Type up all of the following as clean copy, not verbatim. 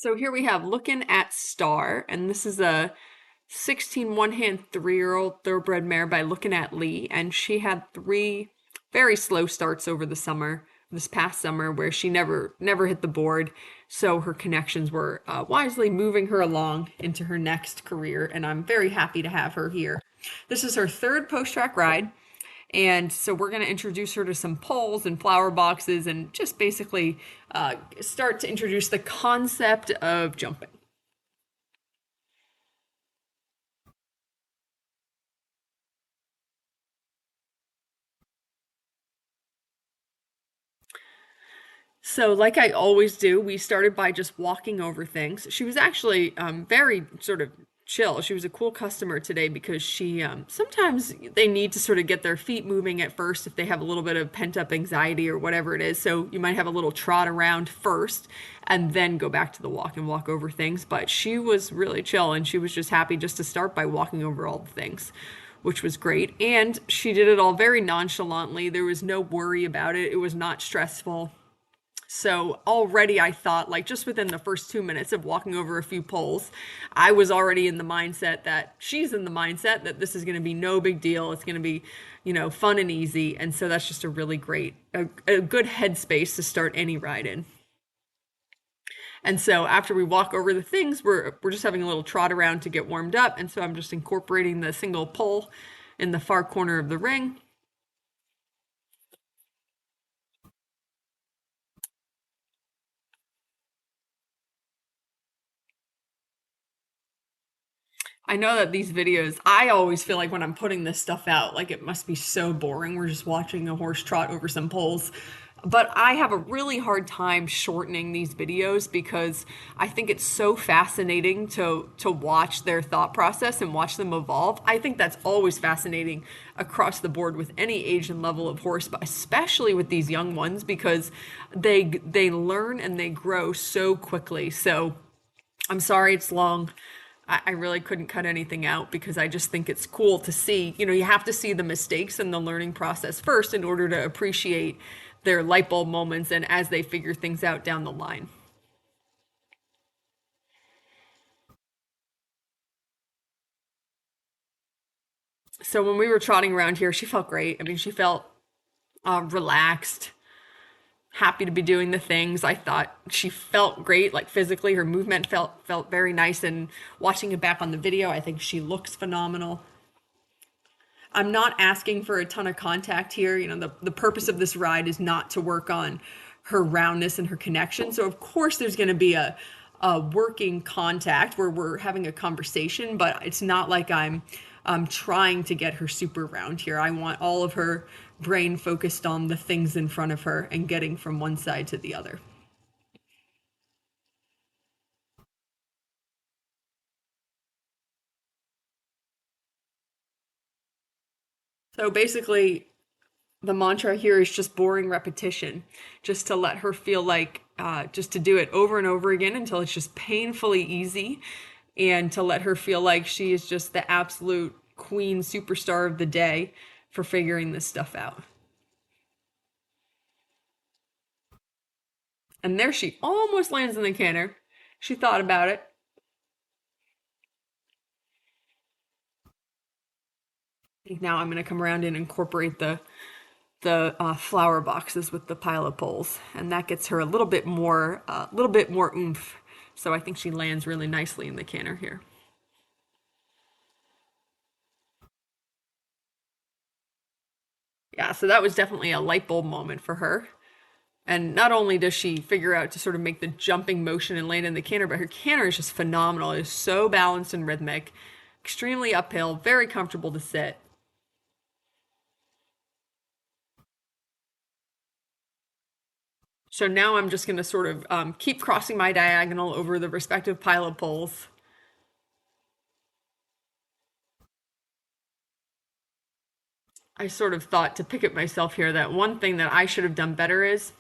So here we have Lookin at Star, and this is a 16 one-hand 3-year-old thoroughbred mare by Lookin at Lee, and she had three very slow starts over the summer, this past summer, where she never hit the board. So her connections were wisely moving her along into her next career, and I'm very happy to have her here. This is her third post-track ride. And so we're going to introduce her to some poles and flower boxes and just basically start to introduce the concept of jumping. So, like I always do, we started by just walking over things. She was actually very sort of chill. She was a cool customer today because she sometimes they need to sort of get their feet moving at first if they have a little bit of pent up anxiety or whatever it is. So, you might have a little trot around first and then go back to the walk and walk over things. But she was really chill and she was just happy just to start by walking over all the things, which was great. And she did it all very nonchalantly. There was no worry about it, it was not stressful. So already I thought, like, just within the first 2 minutes of walking over a few poles, I was already in the mindset that she's in the mindset that this is going to be no big deal. It's going to be, fun and easy. And so that's just a really a good headspace to start any ride in. And so after we walk over the things, we're just having a little trot around to get warmed up. And so I'm just incorporating the single pole in the far corner of the ring. I know that these videos, I always feel like when I'm putting this stuff out, like it must be so boring. We're just watching a horse trot over some poles. But I have a really hard time shortening these videos because I think it's so fascinating to watch their thought process and watch them evolve. I think that's always fascinating across the board with any age and level of horse, but especially with these young ones because they learn and they grow so quickly. So I'm sorry it's long. I really couldn't cut anything out because I just think it's cool to see. You have to see the mistakes and the learning process first in order to appreciate their light bulb moments and as they figure things out down the line. So when we were trotting around here, she felt great. I mean, she felt relaxed, happy to be doing the things. I thought she felt great, like physically, her movement felt very nice. And watching it back on the video, I think she looks phenomenal. I'm not asking for a ton of contact here. The purpose of this ride is not to work on her roundness and her connection. So of course there's going to be a working contact where we're having a conversation, but it's not like I'm trying to get her super round here. I want all of her brain focused on the things in front of her and getting from one side to the other. So basically, the mantra here is just boring repetition, just to let her feel like, just to do it over and over again until it's just painfully easy, and to let her feel like she is just the absolute queen superstar of the day for figuring this stuff out. And there she almost lands in the canter. She thought about it. I think now I'm going to come around and incorporate the flower boxes with the pile of poles, and that gets her a little bit more oomph. So I think she lands really nicely in the canter here. Yeah, so that was definitely a light bulb moment for her. And not only does she figure out to sort of make the jumping motion and land in the canter, but her canter is just phenomenal. It is so balanced and rhythmic, extremely uphill, very comfortable to sit. So now I'm just going to sort of keep crossing my diagonal over the respective pile of poles. I sort of thought to pick at myself here that one thing that I should have done better is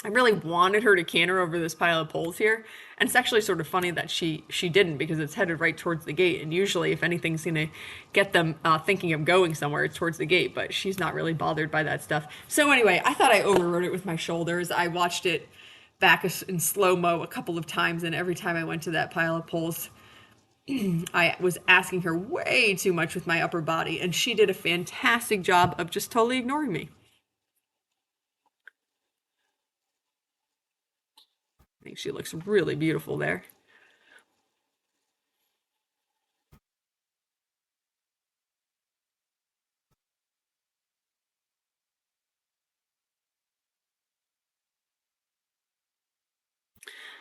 I really wanted her to canter over this pile of poles here. And it's actually sort of funny that she didn't because it's headed right towards the gate. And usually if anything's going to get them thinking of going somewhere, it's towards the gate. But she's not really bothered by that stuff. So anyway, I thought I overrode it with my shoulders. I watched it back in slow-mo a couple of times, and every time I went to that pile of poles, I was asking her way too much with my upper body, and she did a fantastic job of just totally ignoring me. I think she looks really beautiful there.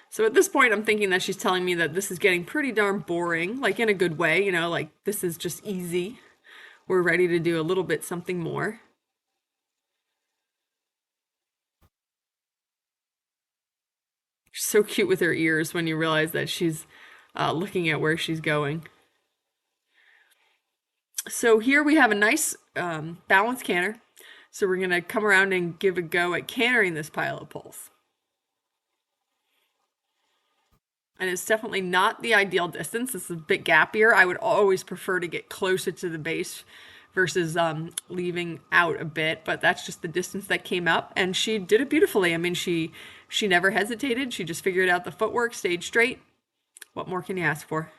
So at this point, I'm thinking that she's telling me that this is getting pretty darn boring, like in a good way, like this is just easy. We're ready to do a little bit something more. She's so cute with her ears when you realize that she's looking at where she's going. So here we have a nice balanced canter. So we're gonna come around and give a go at cantering this pile of poles. And it's definitely not the ideal distance. It's a bit gappier. I would always prefer to get closer to the base versus leaving out a bit, but that's just the distance that came up, and she did it beautifully. I mean, she never hesitated. She just figured out the footwork, stayed straight. What more can you ask for?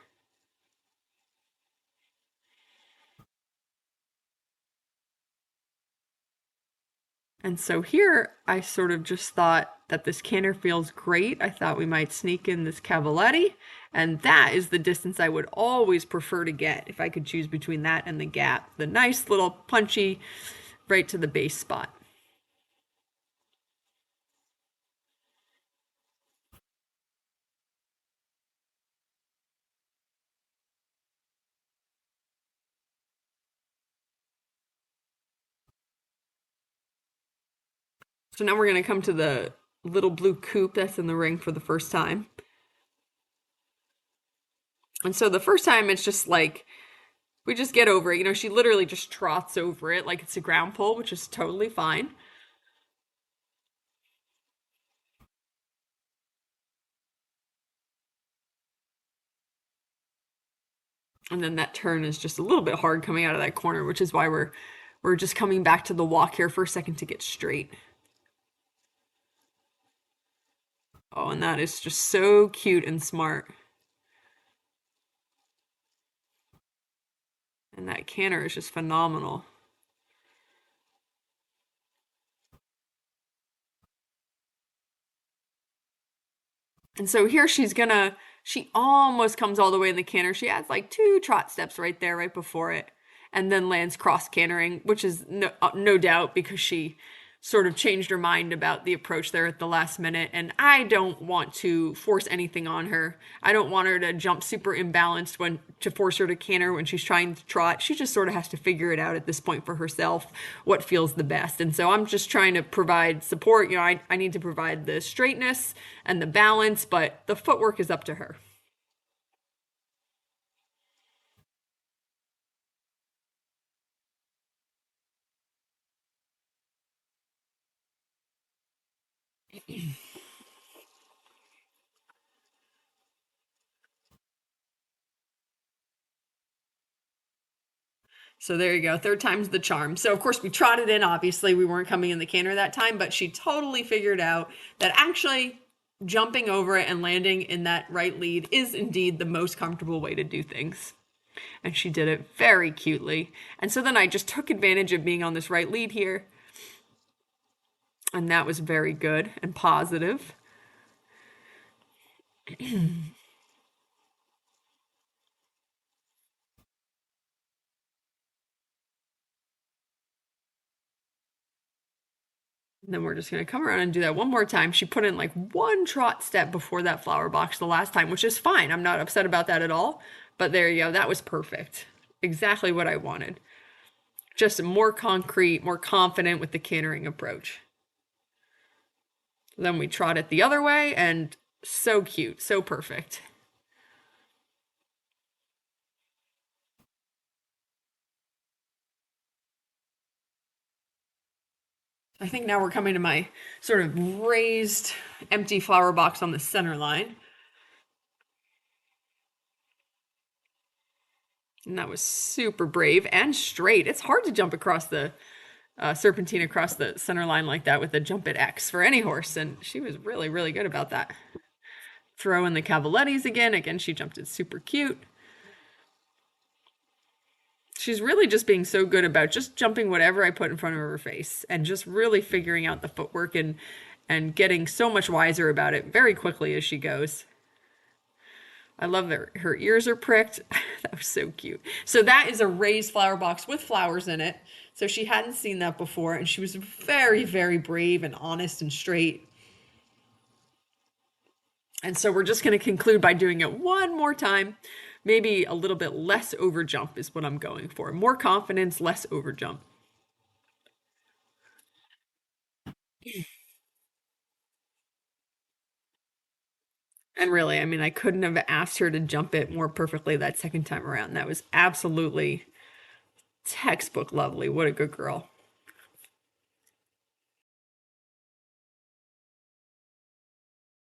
And so here I sort of just thought that this canter feels great. I thought we might sneak in this cavaletti, and that is the distance I would always prefer to get if I could choose between that and the gap. The nice little punchy right to the base spot. So now we're going to come to the little blue coupe that's in the ring for the first time. And so the first time it's just like we just get over it. She literally just trots over it like it's a ground pole, which is totally fine. And then that turn is just a little bit hard coming out of that corner, which is why we're just coming back to the walk here for a second to get straight. Oh, and that is just so cute and smart. And that canter is just phenomenal. And so here she almost comes all the way in the canter. She adds like two trot steps right there, right before it, and then lands cross cantering, which is no doubt because she sort of changed her mind about the approach there at the last minute. And I don't want to force anything on her. I don't want her to jump super imbalanced to force her to canter when she's trying to trot. She just sort of has to figure it out at this point for herself, what feels the best. And so I'm just trying to provide support. I need to provide the straightness and the balance, but the footwork is up to her. So there you go. Third time's the charm. So of course we trotted in. Obviously we weren't coming in the canter that time, but she totally figured out that actually jumping over it and landing in that right lead is indeed the most comfortable way to do things. And she did it very cutely. And so then I just took advantage of being on this right lead here. And that was very good and positive. And then we're just going to come around and do that one more time. She put in like one trot step before that flower box the last time, which is fine. I'm not upset about that at all. But there you go. That was perfect. Exactly what I wanted. Just more concrete, more confident with the cantering approach. Then we trot it the other way, and so cute, so perfect. I think now we're coming to my sort of raised empty flower box on the center line. And that was super brave and straight. It's hard to jump across the serpentine across the center line like that with a jump at X for any horse, and she was really, really good about that. Throw in the cavalettis again. Again, she jumped it super cute. She's really just being so good about just jumping whatever I put in front of her face and just really figuring out the footwork and getting so much wiser about it very quickly as she goes. I love that her ears are pricked. That was so cute. So that is a raised flower box with flowers in it. So she hadn't seen that before, and she was very, very brave and honest and straight. And so we're just going to conclude by doing it one more time. Maybe a little bit less overjump is what I'm going for. More confidence, less overjump. And really, I mean, I couldn't have asked her to jump it more perfectly that second time around. That was absolutely textbook lovely. What a good girl.